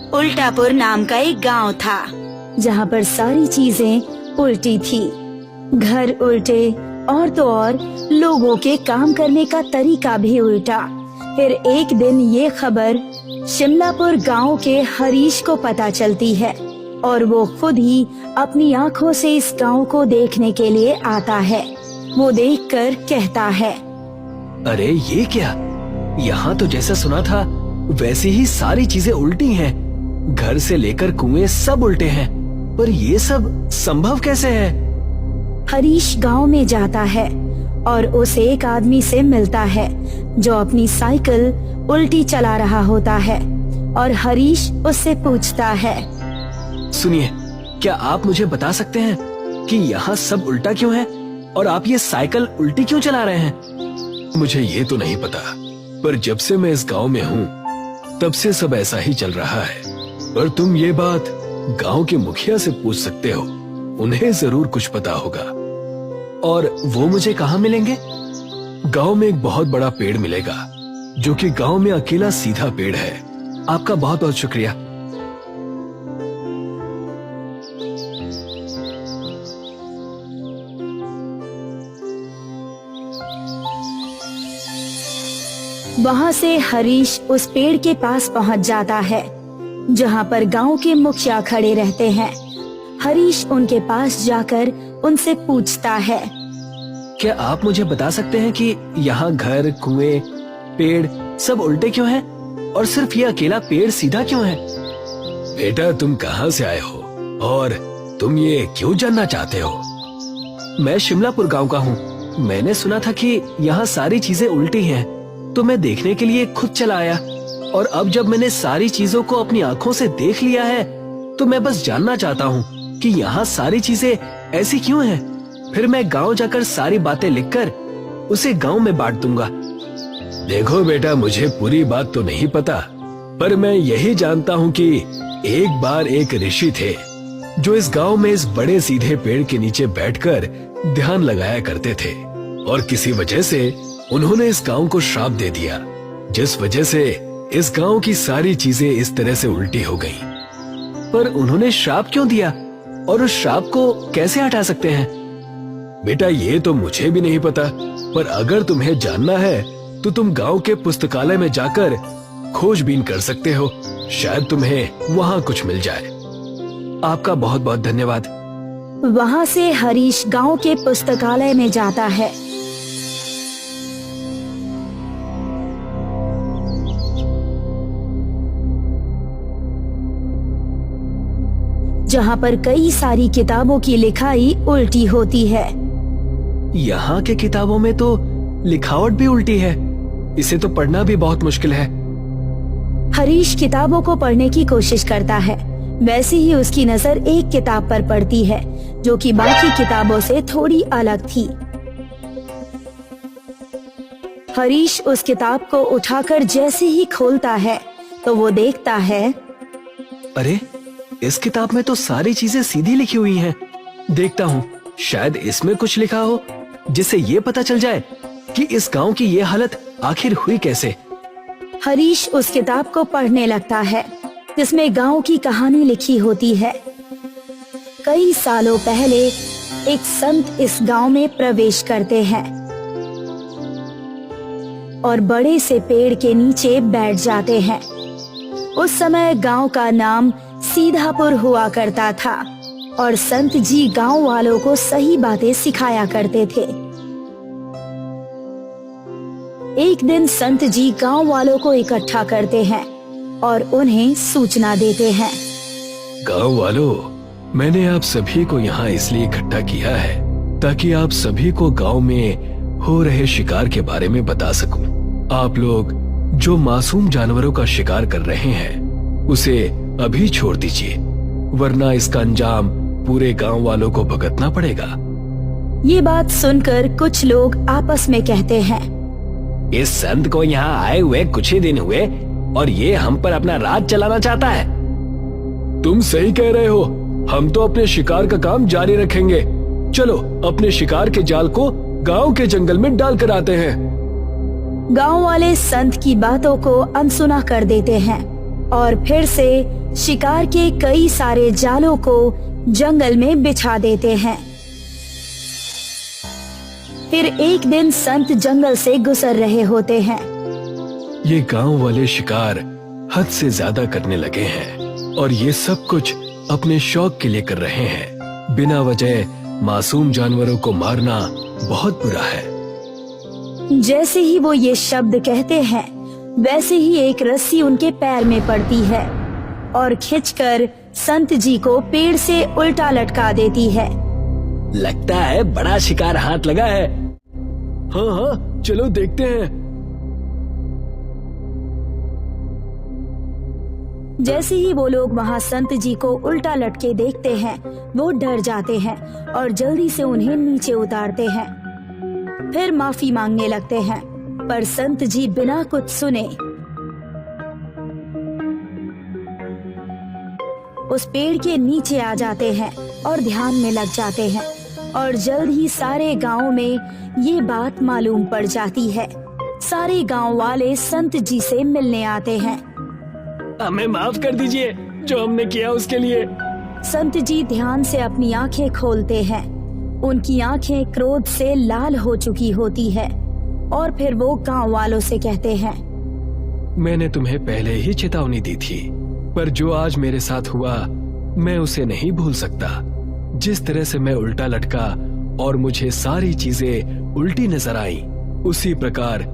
उल्टापुर नाम का एक गांव था, जहां पर सारी चीजें उल्टी थी। घर उल्टे और तो और लोगों के काम करने का तरीका भी उल्टा। फिर एक दिन ये खबर शिमलापुर गांव के हरीश को पता चलती है और वो खुद ही अपनी आंखों से इस गांव को देखने के लिए आता है। वो देखकर कहता है, अरे ये क्या, यहाँ तो जैसा सुना था वैसी ही सारी चीजें उल्टी हैं। घर से लेकर कुएं सब उल्टे हैं, पर ये सब संभव कैसे है? हरीश गांव में जाता है और उसे एक आदमी से मिलता है जो अपनी साइकिल उल्टी चला रहा होता है और हरीश उससे पूछता है, सुनिए, क्या आप मुझे बता सकते हैं कि यहाँ सब उल्टा क्यों है और आप ये साइकिल उल्टी क्यों चला रहे हैं? मुझे ये तो नहीं पता, पर जब से मैं इस गांव में हूँ तब से सब ऐसा ही चल रहा है। पर तुम ये बात गांव के मुखिया से पूछ सकते हो, उन्हें जरूर कुछ पता होगा। और वो मुझे कहाँ मिलेंगे? गांव में एक बहुत बड़ा पेड़ मिलेगा, जो कि गांव में अकेला सीधा पेड़ है। आपका बहुत बहुत शुक्रिया। वहाँ से हरीश उस पेड़ के पास पहुँच जाता है जहाँ पर गांव के मुखिया खड़े रहते हैं। हरीश उनके पास जाकर उनसे पूछता है, क्या आप मुझे बता सकते हैं कि यहाँ घर, कुएं, पेड़ सब उल्टे क्यों हैं और सिर्फ ये अकेला पेड़ सीधा क्यों है? बेटा, तुम कहाँ से आए हो और तुम ये क्यों जानना चाहते हो? मैं शिमलापुर गांव का हूँ। मैंने सुना था कि यहाँ सारी चीजें उल्टी हैं, तो मैं देखने के लिए खुद चला आया। और अब जब मैंने सारी चीजों को अपनी आंखों से देख लिया है, तो मैं बस जानना चाहता हूँ कि यहाँ सारी चीजें ऐसी क्यों हैं। फिर मैं गांव जाकर सारी बातें लिखकर उसे गांव में बांट दूंगा। देखो बेटा, मुझे पूरी बात तो नहीं पता, पर मैं यही जानता हूँ कि एक बार एक ऋषि थे जो इस गांव में इस बड़े सीधे पेड़ के नीचे बैठकर ध्यान लगाया करते थे, और किसी वजह से उन्होंने इस गांव को श्राप दे दिया, जिस वजह से इस गांव की सारी चीजें इस तरह से उल्टी हो गईं। पर उन्होंने श्राप क्यों दिया और उस श्राप को कैसे हटा सकते हैं? बेटा, ये तो मुझे भी नहीं पता, पर अगर तुम्हें जानना है तो तुम गांव के पुस्तकालय में जाकर खोजबीन कर सकते हो। शायद तुम्हें वहाँ कुछ मिल जाए। आपका बहुत बहुत धन्यवाद। वहाँ से हरीश गांव के पुस्तकालय में जाता है। जहाँ पर कई सारी किताबों की लिखाई उल्टी होती है। यहाँ के किताबों में तो लिखावट भी उल्टी है, इसे तो पढ़ना भी बहुत मुश्किल है। हरीश किताबों को पढ़ने की कोशिश करता है। वैसे ही उसकी नजर एक किताब पर पड़ती है जो कि बाकी किताबों से थोड़ी अलग थी। हरीश उस किताब को उठाकर जैसे ही खोलता है तो वो देखता है, अरे, इस किताब में तो सारी चीजें सीधी लिखी हुई हैं। देखता हूँ, शायद इसमें कुछ लिखा हो जिससे ये पता चल जाए कि इस गांव की ये हालत आखिर हुई कैसे। हरीश उस किताब को पढ़ने लगता है जिसमें गांव की कहानी लिखी होती है। कई सालों पहले एक संत इस गांव में प्रवेश करते हैं और बड़े से पेड़ के नीचे बैठ जाते हैं। उस समय गांव का नाम सीधापुर हुआ करता था और संत जी गांव वालों को सही बातें सिखाया करते थे। एक दिन संत जी गांव वालों को इकट्ठा करते हैं और उन्हें सूचना देते हैं। गांव वालों, मैंने आप सभी को यहाँ इसलिए इकट्ठा किया है ताकि आप सभी को गांव में हो रहे शिकार के बारे में बता सकूं। आप लोग जो मासूम जानवरों का शिकार कर रहे हैं उसे अभी छोड़ दीजिए, वरना इसका अंजाम पूरे गांव वालों को भुगतना पड़ेगा। ये बात सुनकर कुछ लोग आपस में कहते हैं, इस संत को यहाँ आए हुए कुछ ही दिन हुए और ये हम पर अपना राज चलाना चाहता है। तुम सही कह रहे हो, हम तो अपने शिकार का काम जारी रखेंगे। चलो अपने शिकार के जाल को गांव के जंगल में डाल कर आते हैं। गांव वाले संत की बातों को अनसुना कर देते हैं और फिर से शिकार के कई सारे जालों को जंगल में बिछा देते हैं। फिर एक दिन संत जंगल से गुजर रहे होते हैं। ये गांव वाले शिकार हद से ज्यादा करने लगे हैं और ये सब कुछ अपने शौक के लिए कर रहे हैं। बिना वजह मासूम जानवरों को मारना बहुत बुरा है। जैसे ही वो ये शब्द कहते हैं, वैसे ही एक रस्सी उनके पैर में पड़ती है और खींचकर संत जी को पेड़ से उल्टा लटका देती है। लगता है बड़ा शिकार हाथ लगा है। हाँ हाँ, चलो देखते हैं। जैसे ही वो लोग वहाँ संत जी को उल्टा लटके देखते हैं, वो डर जाते हैं और जल्दी से उन्हें नीचे उतारते हैं। फिर माफी मांगने लगते हैं, पर संत जी बिना कुछ सुने उस पेड़ के नीचे आ जाते हैं और ध्यान में लग जाते हैं और जल्द ही सारे गांव में ये बात मालूम पड़ जाती है। सारे गांव वाले संत जी से मिलने आते हैं। हमें माफ कर दीजिए जो हमने किया उसके लिए। संत जी ध्यान से अपनी आंखें खोलते हैं। उनकी आंखें क्रोध से लाल हो चुकी होती है और फिर वो गांव वालों से कहते हैं, मैंने तुम्हें पहले ही चेतावनी दी थी, पर जो आज मेरे साथ हुआ मैं उसे नहीं भूल सकता। जिस तरह से मैं उल्टा लटका और मुझे सारी चीजें उल्टी नजर आई, उसी प्रकार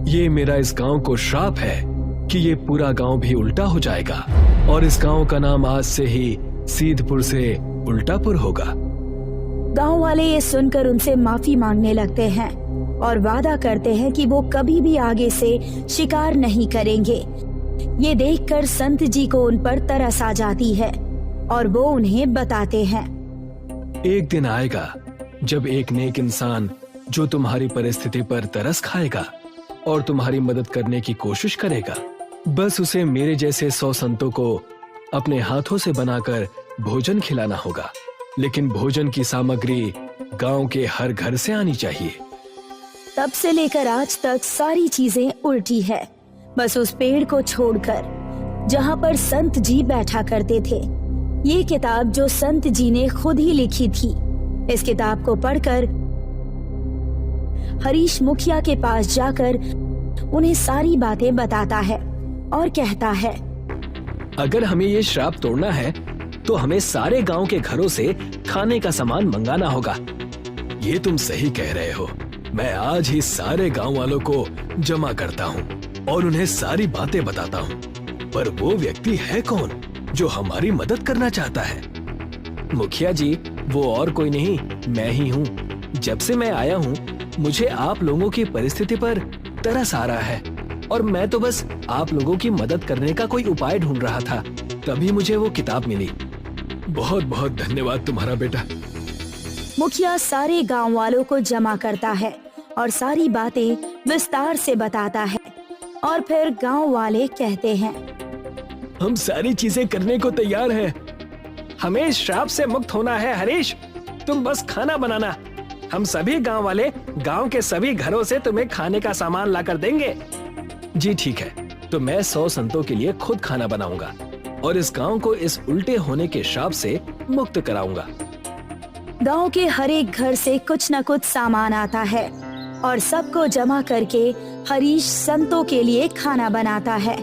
ये मेरा इस गांव को श्राप है कि ये पूरा गांव भी उल्टा हो जाएगा और इस गांव का नाम आज से ही सीधपुर से उल्टापुर होगा। गांव वाले ये सुनकर उनसे माफी मांगने लगते हैं और वादा करते हैं कि वो कभी भी आगे से शिकार नहीं करेंगे। ये देखकर संत जी को उन पर तरस आ जाती है और वो उन्हें बताते हैं, एक दिन आएगा जब एक नेक इंसान जो तुम्हारी परिस्थिति पर तरस खाएगा और तुम्हारी मदद करने की कोशिश करेगा। बस उसे मेरे जैसे 100 संतों को अपने हाथों से बनाकर भोजन खिलाना होगा, लेकिन भोजन की सामग्री गांव के हर घर से आनी चाहिए। तब से लेकर आज तक सारी चीजें उल्टी है, बस उस पेड़ को छोड़कर जहाँ पर संत जी बैठा करते थे। ये किताब जो संत जी ने खुद ही लिखी थी, इस किताब को पढ़कर हरीश मुखिया के पास जाकर उन्हें सारी बातें बताता है और कहता है, अगर हमें ये श्राप तोड़ना है तो हमें सारे गांव के घरों से खाने का सामान मंगाना होगा। ये तुम सही कह रहे हो। मैं आज ही सारे गांव वालों को जमा करता हूँ और उन्हें सारी बातें बताता हूँ। पर वो व्यक्ति है कौन जो हमारी मदद करना चाहता है? मुखिया जी, वो और कोई नहीं, मैं ही हूँ। जब से मैं आया हूँ मुझे आप लोगों की परिस्थिति पर तरस आ रहा है और मैं तो बस आप लोगों की मदद करने का कोई उपाय ढूंढ रहा था, तभी मुझे वो किताब मिली। बहुत बहुत धन्यवाद तुम्हारा बेटा। मुखिया सारे गांव वालों को जमा करता है और सारी बातें विस्तार से बताता है और फिर गांव वाले कहते हैं, हम सारी चीजें करने को तैयार हैं। हमें इस श्राप से मुक्त होना है हरीश, तुम बस खाना बनाना। हम सभी गांव वाले गांव के सभी घरों से तुम्हें खाने का सामान लाकर देंगे। जी ठीक है, तो मैं 100 संतों के लिए खुद खाना बनाऊंगा और इस गांव को इस उल्टे होने के श्राप से मुक्त कराऊंगा। गांव के हर एक घर से कुछ न कुछ सामान आता है और सबको जमा करके हरीश संतों के लिए खाना बनाता है।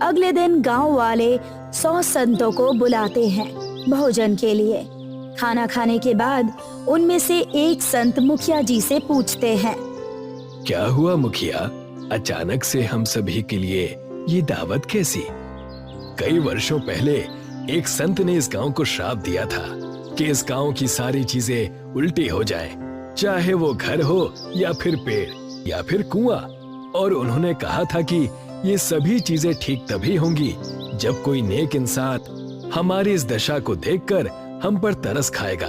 अगले दिन गांव वाले 100 संतों को बुलाते हैं भोजन के लिए। खाना खाने के बाद उनमें से एक संत मुखिया जी से पूछते हैं, क्या हुआ मुखिया, अचानक से हम सभी के लिए ये दावत कैसी? कई वर्षों पहले एक संत ने इस गांव को श्राप दिया था कि इस गांव की सारी चीजें उल्टी हो जाएं, चाहे वो घर हो या फिर पेड़ या फिर कुआं। और उन्होंने कहा था कि ये सभी चीजें ठीक तभी होंगी जब कोई नेक इंसान हमारी इस दशा को देखकर हम पर तरस खाएगा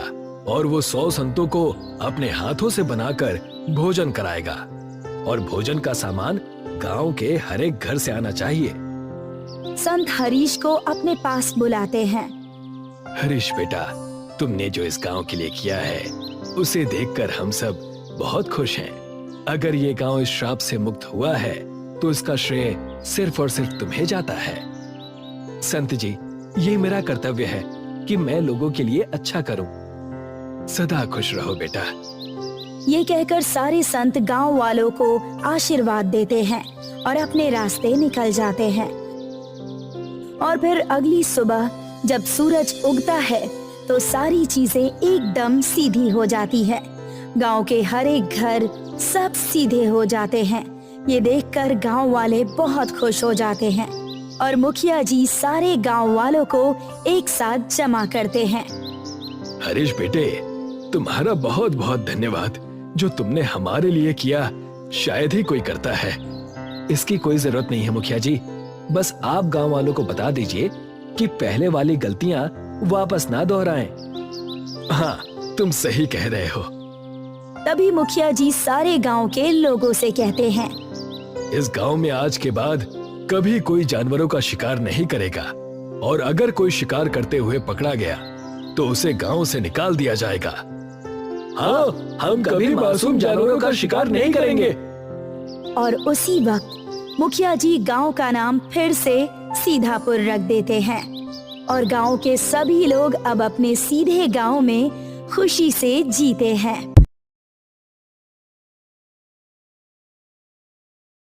और वो 100 संतों को अपने हाथों से बनाकर भोजन कराएगा और भोजन का सामान गांव के हर एक घर से आना चाहिए। संत हरीश को अपने पास बुलाते हैं। हरीश बेटा, तुमने जो इस गांव के लिए किया है उसे देखकर हम सब बहुत खुश हैं। अगर ये गांव इस श्राप से मुक्त हुआ है तो इसका श्रेय सिर्फ और सिर्फ तुम्हें जाता है। संत जी, ये मेरा कर्तव्य है कि मैं लोगों के लिए अच्छा करूं। सदा खुश रहो बेटा। ये कहकर सारे संत गांव वालों को आशीर्वाद देते हैं और अपने रास्ते निकल जाते हैं। और फिर अगली सुबह जब सूरज उगता है तो सारी चीजें एकदम सीधी हो जाती है। गांव के हर एक घर सब सीधे हो जाते हैं। ये देखकर गांव वाले बहुत खुश हो जाते हैं और मुखिया जी सारे गांव वालों को एक साथ जमा करते हैं। हरीश बेटे, तुम्हारा बहुत बहुत धन्यवाद। जो तुमने हमारे लिए किया शायद ही कोई करता है। इसकी कोई जरूरत नहीं है मुखिया जी। बस आप गांव वालों को बता दीजिए कि पहले वाली गलतियां वापस ना दोहराएं। हाँ, तुम सही कह रहे हो। तभी मुखिया जी सारे गांव के लोगों से कहते हैं, इस गांव में आज के बाद कभी कोई जानवरों का शिकार नहीं करेगा और अगर कोई शिकार करते हुए पकड़ा गया तो उसे गांव से निकाल दिया जाएगा। हाँ, हम कभी मासूम जानवरों का शिकार नहीं करेंगे। और उसी वक्त मुखिया जी गांव का नाम फिर से सीधापुर रख देते हैं और गांव के सभी लोग अब अपने सीधे गांव में खुशी से जीते हैं।